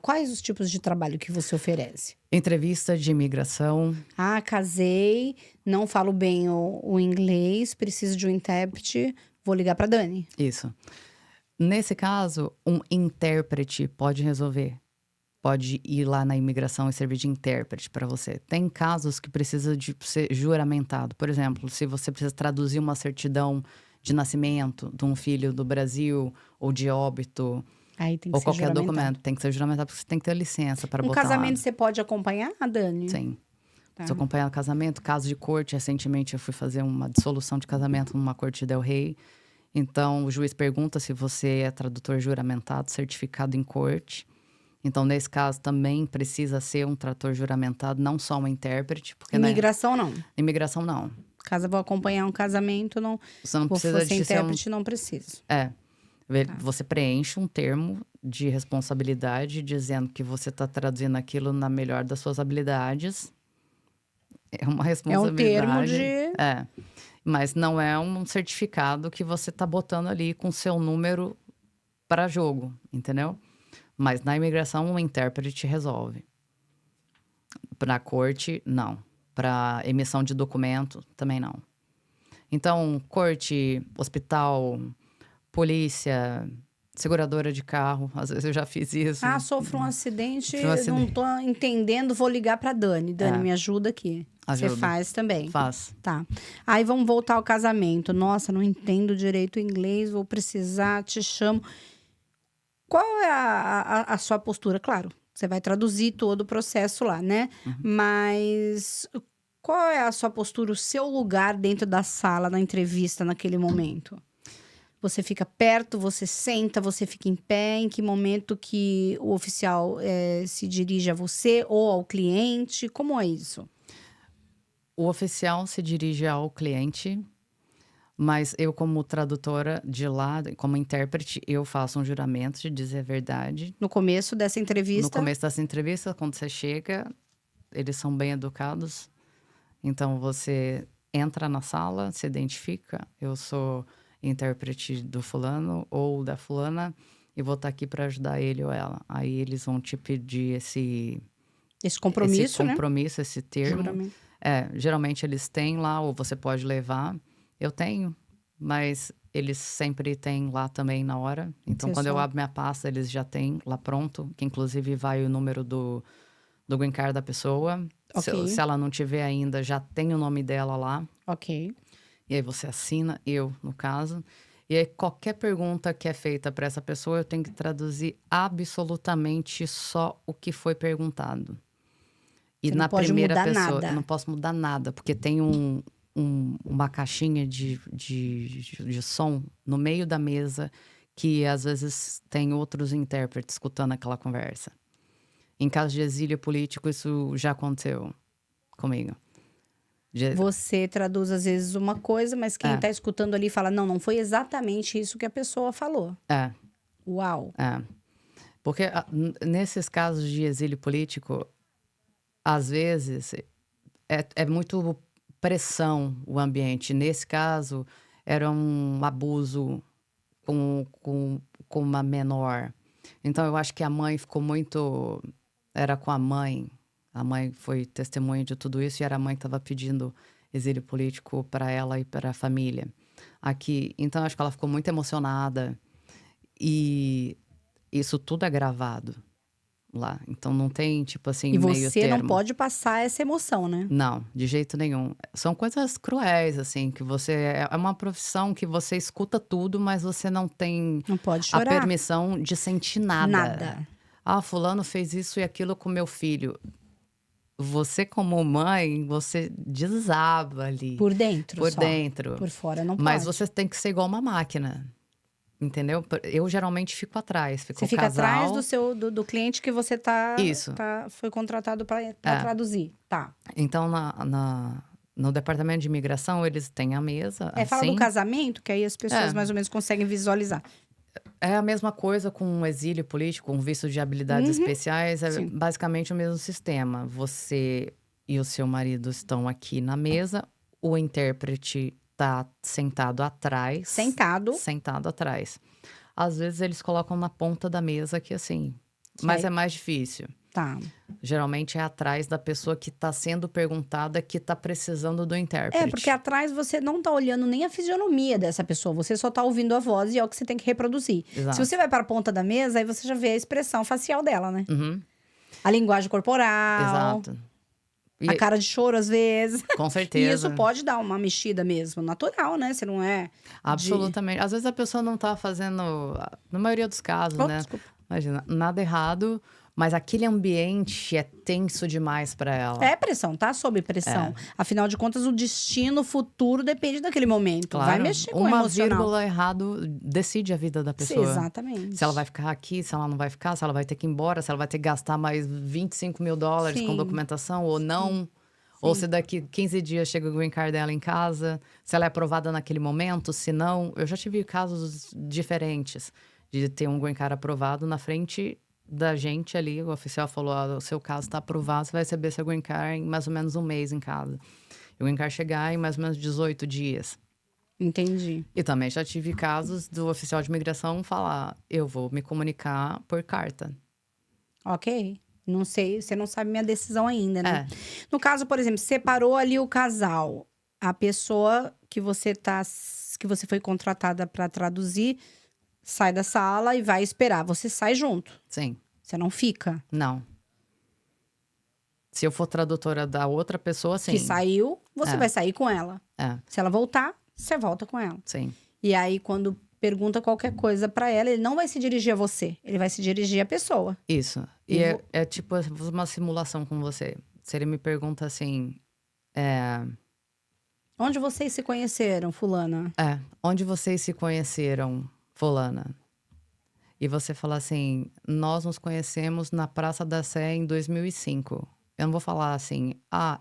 quais os tipos de trabalho que você oferece? Entrevista de imigração. Ah, casei, não falo bem o inglês, preciso de um intérprete, vou ligar para Dani. Isso. Nesse caso, um intérprete pode resolver. Pode ir lá na imigração e servir de intérprete para você. Tem casos que precisa de ser juramentado. Por exemplo, se você precisa traduzir uma certidão de nascimento de um filho do Brasil ou de óbito, Aí tem que ou ser qualquer juramentado. documento, tem que ser juramentado porque você tem que ter licença para Um botar casamento lá. você pode acompanhar, Dani? Sim. Tá. Se eu acompanhar casamento, caso de corte, recentemente eu fui fazer uma dissolução de casamento numa corte de Del Rey. Então, o juiz pergunta se você é tradutor juramentado, certificado em corte. Então, nesse caso, também precisa ser um tradutor juramentado, não só um intérprete. Porque, Imigração, não. Imigração, não. Caso eu vou acompanhar um casamento, não. Você não Vou precisa ser de ser intérprete, não preciso. Você preenche um termo de responsabilidade dizendo que você está traduzindo aquilo na melhor das suas habilidades. É uma responsabilidade. É um termo de... Mas não é um certificado que você está botando ali com seu número para jogo, entendeu? Mas na imigração, um intérprete resolve. Para a corte, não. Para emissão de documento, também não. Então, corte, hospital, polícia, seguradora de carro, às vezes eu já fiz isso. Ah, sofro um acidente, Sofri um acidente. não tô entendendo, vou ligar pra Dani. Dani, me ajuda aqui. Ajuda. Você faz também? Faz. Tá. Aí vamos voltar ao casamento. Nossa, não entendo direito o inglês, vou precisar, te chamo. Qual é a sua postura? Claro, você vai traduzir todo o processo lá, né? Mas qual é a sua postura, o seu lugar dentro da sala, na entrevista, naquele momento? Você fica perto, você senta, você fica em pé? Em que momento que o oficial se dirige a você ou ao cliente? Como é isso? O oficial se dirige ao cliente, mas eu, como tradutora de lá, como intérprete, eu faço um juramento de dizer a verdade. No começo dessa entrevista? No começo dessa entrevista, quando você chega, eles são bem educados. Então, você entra na sala, se identifica. Eu sou intérprete do fulano ou da fulana e vou estar aqui para ajudar ele ou ela. Aí, eles vão te pedir esse compromisso, esse compromisso, esse termo. Juramento. Geralmente eles têm lá, ou você pode levar. Eu tenho, mas eles sempre têm lá também na hora. Então, quando eu abro minha pasta, eles já têm lá pronto, que inclusive vai o número do green card da pessoa. Ok. Se ela não tiver ainda, já tem o nome dela lá. Ok. E aí você assina, eu, no caso. E aí qualquer pergunta que é feita para essa pessoa, eu tenho que traduzir absolutamente só o que foi perguntado. E Você na não pode primeira mudar pessoa, nada. eu não posso mudar nada, porque tem uma caixinha de som no meio da mesa que às vezes tem outros intérpretes escutando aquela conversa. Em caso de exílio político, isso já aconteceu comigo. Você traduz às vezes uma coisa, mas quem tá escutando ali fala, não foi exatamente isso que a pessoa falou. Uau. Porque nesses casos de exílio político, às vezes é muito pressão o ambiente. Nesse caso, era um abuso com uma menor. Então, eu acho que a mãe ficou muito... Era com a mãe foi testemunha de tudo isso, e era a mãe que estava pedindo exílio político para ela e para a família aqui. Então, eu acho que ela ficou muito emocionada. E isso tudo é gravado lá. Então, não tem, tipo assim, meio termo. E você não pode passar essa emoção, né? Não, de jeito nenhum. São coisas cruéis, assim, que você... É uma profissão que você escuta tudo, mas você não tem... Não pode a chorar. permissão de sentir nada. Nada. Ah, fulano fez isso e aquilo com meu filho. Você, como mãe, você desaba ali. Por dentro Por só. dentro. Por fora não Mas pode. você tem que ser igual uma máquina. Entendeu? Eu geralmente fico atrás. Você fica atrás do cliente que você Isso. foi contratado para traduzir. Tá. Então, no departamento de imigração, eles têm a mesa. Fala do assim. casamento, que aí as pessoas mais ou menos conseguem visualizar. É a mesma coisa com um exílio político, um visto de habilidades especiais. É Sim. basicamente o mesmo sistema. Você e o seu marido estão aqui na mesa. O intérprete está sentado atrás. Sentado Atrás. Às vezes, eles colocam na ponta da mesa aqui, assim. Mas aí- é mais difícil. Tá. Geralmente é atrás da pessoa que está sendo perguntada, que está precisando do intérprete. Porque atrás você não tá olhando nem a fisionomia dessa pessoa, você só tá ouvindo a voz e é o que você tem que reproduzir. Exato. Se você vai para a ponta da mesa, aí você já vê a expressão facial dela, né? Uhum, A linguagem corporal, exato. a cara de choro às vezes. Com E certeza. isso pode dar uma mexida mesmo, natural, né? Você não é. Absolutamente. Às vezes a pessoa não tá fazendo, na maioria dos casos, Oh, né? desculpa. Imagina, nada errado, mas aquele ambiente é tenso demais para ela. É pressão, tá sob pressão. Afinal de contas, o destino futuro depende daquele momento. Claro, Vai mexer com o uma emocional. vírgula errado decide a vida da Sim, pessoa. exatamente. Se ela vai ficar aqui, se ela não vai ficar, se ela vai ter que ir embora, se ela vai ter que gastar mais $25 mil com Sim. documentação ou não. Ou se daqui 15 dias chega o green card dela em casa, se ela é aprovada naquele momento, se não. Eu já tive casos diferentes de ter um green card aprovado na frente da gente ali. O oficial falou: o seu caso está aprovado, você vai receber seu green card em mais ou menos um mês em casa. E o green card chegar em mais ou menos 18 dias. Entendi. E também já tive casos do oficial de imigração falar: eu vou me comunicar por carta. Ok. Não sei, você não sabe minha decisão ainda, né? É. No caso, por exemplo, separou ali o casal. A pessoa que você foi contratada para traduzir sai da sala e vai esperar. Você sai junto. Sim. Você não fica. Não. Se eu for tradutora da outra pessoa, sim. Que saiu, você vai sair com ela. É, Se ela voltar, você volta com ela. sim. E aí, quando pergunta qualquer coisa para ela, ele não vai se dirigir a você. Ele vai se dirigir à pessoa. Isso. E Eu é tipo uma simulação com você. Se ele me pergunta assim... Onde vocês se conheceram, fulana? onde vocês se conheceram, fulana? E você fala assim: nós nos conhecemos na Praça da Sé em 2005. Eu não vou falar assim: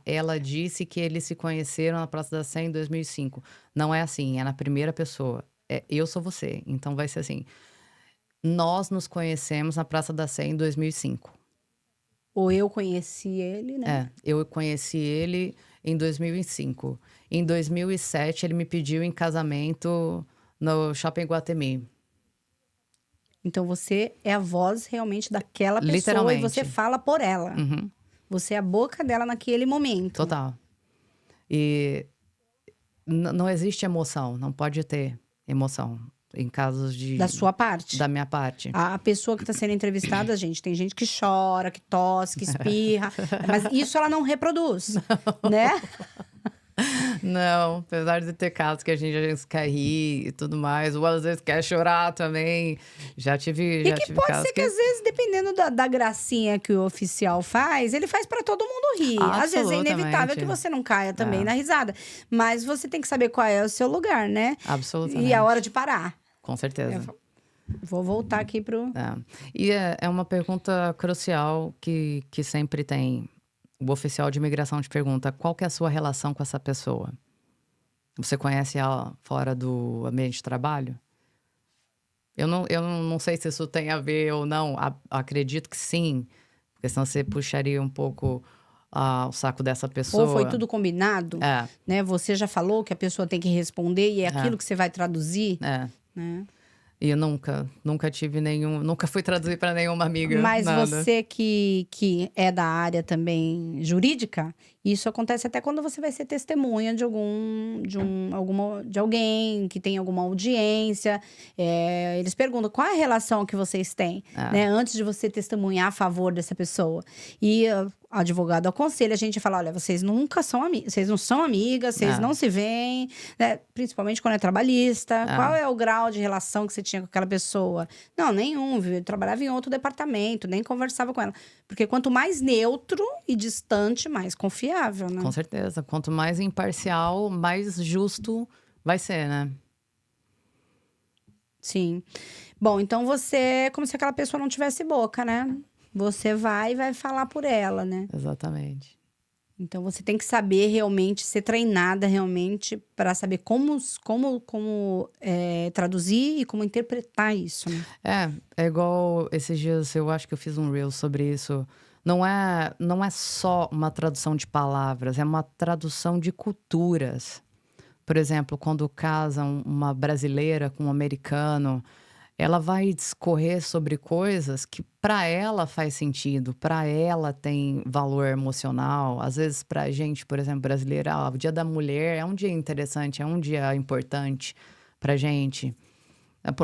ela disse que eles se conheceram na Praça da Sé em 2005. Não é assim, é na primeira pessoa. Eu sou você. Então vai ser assim: nós nos conhecemos na Praça da Sé em 2005. Ou eu conheci ele, né? Eu conheci ele em 2005. Em 2007, ele me pediu em casamento no Shopping Guatemi. Então você é a voz realmente daquela pessoa Literalmente. e você fala por ela. Uhum. Você é a boca dela naquele momento. Total. E não existe emoção, não pode ter emoção em casos de... Da sua parte. Da minha parte. A pessoa que está sendo entrevistada, gente, tem gente que chora, que tosse, que espirra. Mas isso ela não reproduz, né? Não, apesar de ter casos que a gente quer rir e tudo mais, ou às vezes quer chorar também. Já tive E que pode casos ser que às vezes, dependendo da gracinha que o oficial faz, ele faz para todo mundo rir. Às vezes é inevitável Absolutamente. que você não caia também na risada. Mas você tem que saber qual é o seu lugar, né? Absolutamente. E a hora de parar. Com certeza. Vou voltar aqui pro... E é uma pergunta crucial que sempre tem. O oficial de imigração te pergunta: qual que é a sua relação com essa pessoa? Você conhece ela fora do ambiente de trabalho? Eu não sei se isso tem a ver ou não. Acredito que sim. Porque senão você puxaria um pouco o saco dessa pessoa. Ou foi tudo combinado, né? Você já falou que a pessoa tem que responder e é aquilo que você vai traduzir, né? E eu nunca tive nunca fui traduzir para nenhuma amiga. Mas nada. você que é da área também jurídica, isso acontece até quando você vai ser testemunha de alguém que tem alguma audiência. Eles perguntam qual é a relação que vocês têm, né? Antes de você testemunhar a favor dessa pessoa. E o advogado aconselha a gente a falar: olha, vocês nunca são amigas, vocês não são amigas, vocês não se veem, né? Principalmente quando é trabalhista. Qual é o grau de relação que você tinha com aquela pessoa? Não, nenhum, viu? Eu trabalhava em outro departamento, nem conversava com ela. Porque quanto mais neutro e distante, mais confiável, né? Com certeza. Quanto mais imparcial, mais justo vai ser, né? Sim. Bom, então você é como se aquela pessoa não tivesse boca, né? Você vai falar por ela, né? Exatamente. Então você tem que saber realmente, ser treinada realmente para saber como traduzir e como interpretar isso, né? É igual esses dias, eu acho que eu fiz um reel sobre isso. Não é só uma tradução de palavras, é uma tradução de culturas. Por exemplo, quando casam uma brasileira com um americano, ela vai discorrer sobre coisas que para ela faz sentido, para ela tem valor emocional. Às vezes para a gente, por exemplo, brasileira, o Dia da Mulher é um dia interessante, é um dia importante pra gente.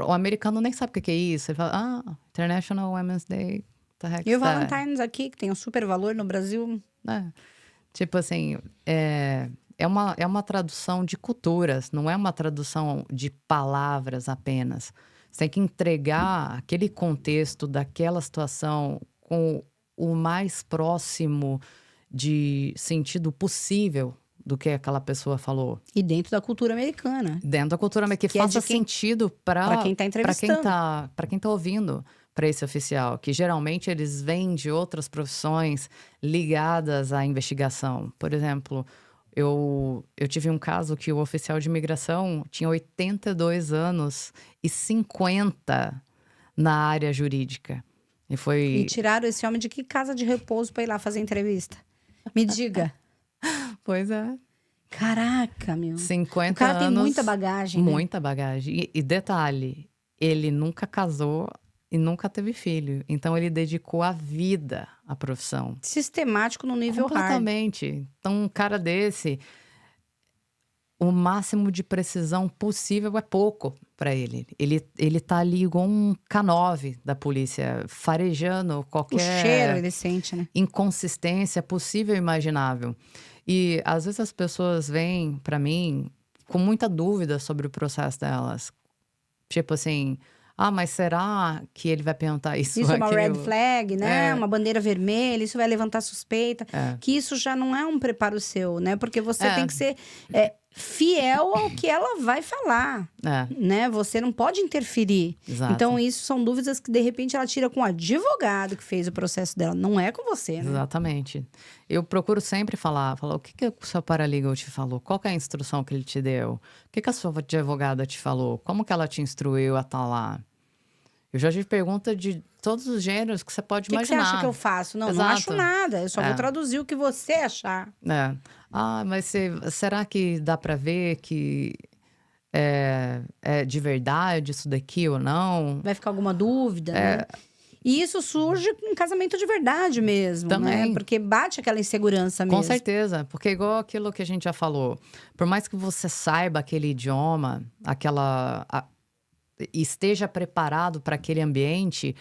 O americano nem sabe o que que é isso. Ele fala, International Women's Day, the heck E o is that? Valentine's aqui, que tem um super valor no Brasil. É. Tipo assim, é uma tradução de culturas, não é uma tradução de palavras apenas. Você tem que entregar aquele contexto daquela situação com o mais próximo de sentido possível do que aquela pessoa falou. E dentro da cultura americana. Dentro da cultura, mas que Que é faça de quem- sentido Pra quem tá entrevistando. para quem tá ouvindo, para esse oficial, que geralmente eles vêm de outras profissões ligadas à investigação. Por exemplo, eu tive um caso que o oficial de imigração tinha 82 anos e 50 na área jurídica. E E foi. tiraram esse homem de que casa de repouso pra ir lá fazer entrevista? Me diga. Pois é. Caraca, meu. 50 O cara tem anos. muita bagagem, né? Muita bagagem. E detalhe, ele nunca casou e nunca teve filho. Então ele dedicou a vida à profissão. Sistemático no nível hard. Completamente. Então, um cara desse, o máximo de precisão possível é pouco para ele. Ele tá ali igual um K9 da polícia, farejando O qualquer cheiro ele sente, né? inconsistência possível e imaginável. E às vezes as pessoas vêm para mim com muita dúvida sobre o processo delas. Tipo assim, mas será que ele vai perguntar isso Isso ou é uma red aquilo? flag, né? É. Uma bandeira vermelha, isso vai levantar suspeita. É. Que isso já não é um preparo seu, né? Porque você É. tem que ser fiel ao que ela vai falar, né? Você não pode interferir. Exato. Então, isso são dúvidas que, de repente, ela tira com o advogado que fez o processo dela. Não é com você, né? Exatamente. Eu procuro sempre falar o que o seu paralegal te falou? Qual que é a instrução que ele te deu? O que a sua advogada te falou? Como que ela te instruiu a estar lá? Eu já tive pergunta de todos os gêneros que você pode O que você imaginar. acha que eu faço? Não Exato. acho nada. Eu só vou traduzir o que você achar. Mas será que dá para ver que é de verdade isso daqui ou não? Vai ficar alguma dúvida, né? E isso surge em casamento de verdade mesmo, Também. né? Porque bate aquela insegurança mesmo. Com certeza, porque igual aquilo que a gente já falou, por mais que você saiba aquele idioma, esteja preparado para aquele ambiente,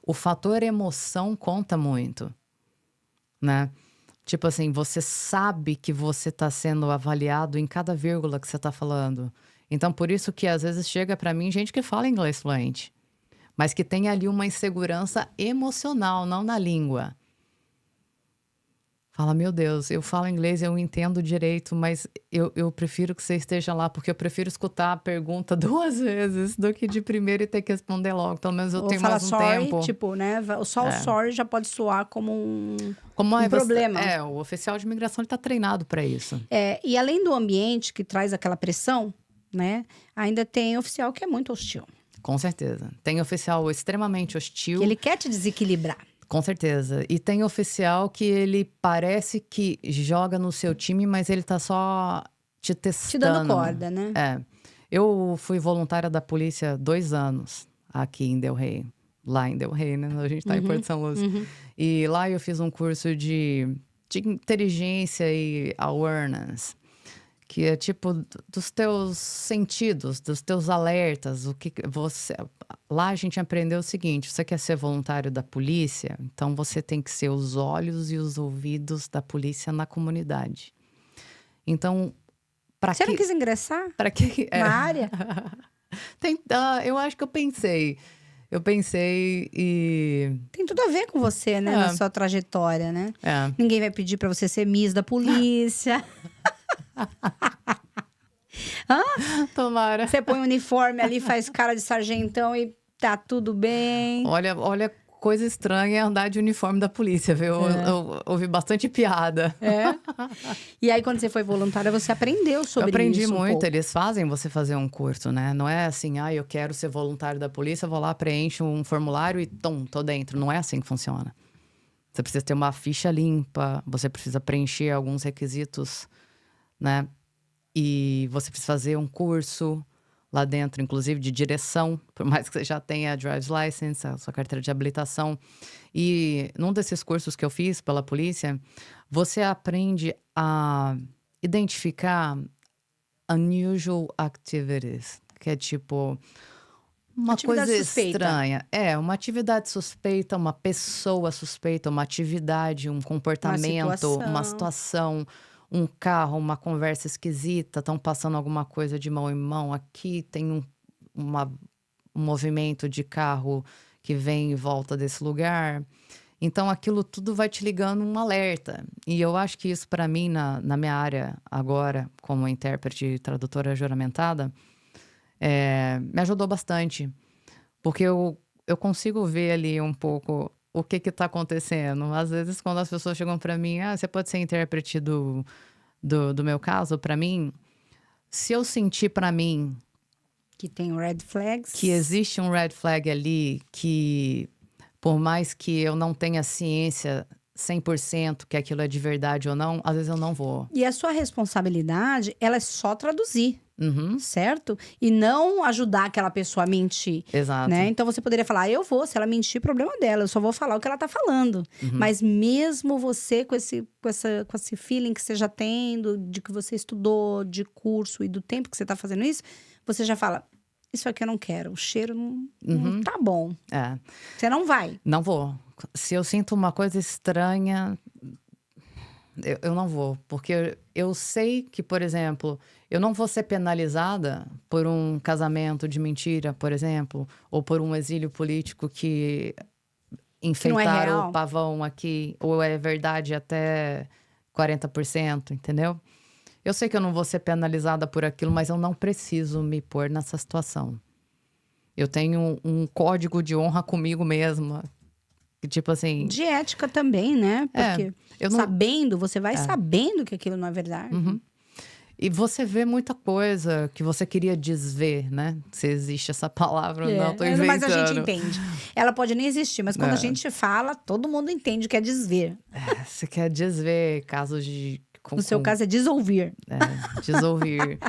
o fator emoção conta muito, né? Tipo assim, você sabe que você está sendo avaliado em cada vírgula que você está falando. Então, por isso que às vezes chega para mim gente que fala inglês fluente, mas que tem ali uma insegurança emocional, não na língua. Fala, meu Deus, eu falo inglês, eu entendo direito, mas eu prefiro que você esteja lá, porque eu prefiro escutar a pergunta 2 vezes do que de primeira e ter que responder logo. Pelo menos eu Ou tenho fala mais um sorry, tempo. tipo, né? Só o sorry já pode soar como Como um problema. O oficial de imigração está treinado para isso. E além do ambiente que traz aquela pressão, né? Ainda tem oficial que é muito hostil. Com certeza. Tem oficial extremamente hostil. Que ele quer te desequilibrar. Com certeza. E tem oficial que ele parece que joga no seu time, mas ele tá só te testando. Te dando corda, né? Eu fui voluntária da polícia 2 anos aqui em Del Rey. Lá em Del Rey, né? A gente tá em Porto São Luís. E lá eu fiz um curso de inteligência e awareness. Que é tipo dos teus sentidos, dos teus alertas, o que você... Lá a gente aprendeu o seguinte, você quer ser voluntário da polícia, então você tem que ser os olhos e os ouvidos da polícia na comunidade. Então, para Você não quis ingressar para que na área? Eu acho que eu pensei e... Tem tudo a ver com você, né? Na sua trajetória, né? Ninguém vai pedir pra você ser Miss da polícia. Tomara. Você põe um uniforme ali, faz cara de sargentão e tá tudo bem. Olha, coisa estranha é andar de uniforme da polícia, viu? Eu ouvi bastante piada. E aí, quando você foi voluntária, você aprendeu sobre isso? Eu aprendi um muito. pouco. Eles fazem você fazer um curso, né? Não é assim, eu quero ser voluntário da polícia, vou lá, preencho um formulário e tô dentro. Não é assim que funciona. Você precisa ter uma ficha limpa, você precisa preencher alguns requisitos, né? E você precisa fazer um curso, lá dentro, inclusive de direção, por mais que você já tenha a driver's license, a sua carteira de habilitação. E num desses cursos que eu fiz pela polícia, você aprende a identificar unusual activities, que é tipo uma Atividade coisa suspeita. estranha. É, uma atividade suspeita, uma pessoa suspeita, uma atividade, um comportamento, uma situação, um carro, uma conversa esquisita, estão passando alguma coisa de mão em mão. Aqui tem um movimento de carro que vem e volta desse lugar. Então, aquilo tudo vai te ligando um alerta. E eu acho que isso, para mim, na minha área agora, como intérprete e tradutora juramentada, me ajudou bastante. Porque eu consigo ver ali um pouco o que está acontecendo. Às vezes, quando as pessoas chegam para mim, você pode ser intérprete do meu caso, para mim, se eu sentir para mim Que tem red flags. que existe um red flag ali, que por mais que eu não tenha ciência 100% que aquilo é de verdade ou não, às vezes eu não vou. E a sua responsabilidade, ela é só traduzir, Uhum, certo? E não ajudar aquela pessoa a mentir. exato. Né? Então você poderia falar, eu vou, se ela mentir, problema dela, eu só vou falar o que ela tá falando. Mas mesmo você com esse feeling que você já tem, de que você estudou, de curso e do tempo que você tá fazendo isso, você já fala, isso aqui eu não quero, o cheiro não tá bom. É, Você não vai. não vou. Se eu sinto uma coisa estranha, eu não vou. Porque eu sei que, por exemplo, eu não vou ser penalizada por um casamento de mentira, por exemplo, ou por um exílio político que enfeitaram real. o pavão aqui, ou é verdade até 40%, entendeu? Eu sei que eu não vou ser penalizada por aquilo, mas eu não preciso me pôr nessa situação. Eu tenho um código de honra comigo mesma. Que, tipo assim, De ética também, né? Porque eu não- sabendo, você vai sabendo que aquilo não é verdade. E você vê muita coisa que você queria desver, né? Se existe essa palavra ou não, tô inventando. Mas a gente entende. Ela pode nem existir, mas quando a gente fala, todo mundo entende que é desver. Você quer desver casos de... No seu caso, é desouvir. Desouvir.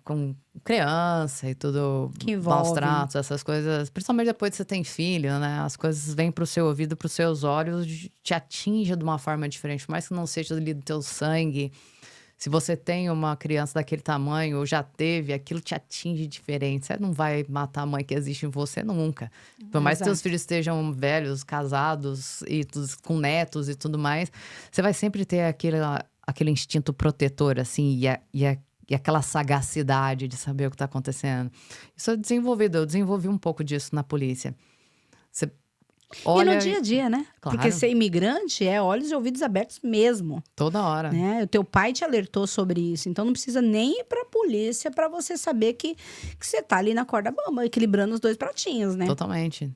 Com criança e tudo, Que envolve. maus tratos, essas coisas. Principalmente depois que você tem filho, né? As coisas vêm pro seu ouvido, pros seus olhos, te atingem de uma forma diferente. Por mais que não seja ali do teu sangue. Se você tem uma criança daquele tamanho, ou já teve, aquilo te atinge diferente. Você não vai matar a mãe que existe em você nunca. Por mais que seus filhos estejam velhos, casados, e com netos e tudo mais, você vai sempre ter aquele instinto protetor, assim, e aquela sagacidade de saber o que está acontecendo. Isso é desenvolvido. Eu desenvolvi um pouco disso na polícia. Você olha... E no dia a dia, né? Claro. Porque ser imigrante é olhos e ouvidos abertos mesmo. Toda hora. Né? O teu pai te alertou sobre isso. Então não precisa nem ir pra polícia para você saber que você tá ali na corda bamba, equilibrando os dois pratinhos, né? Totalmente.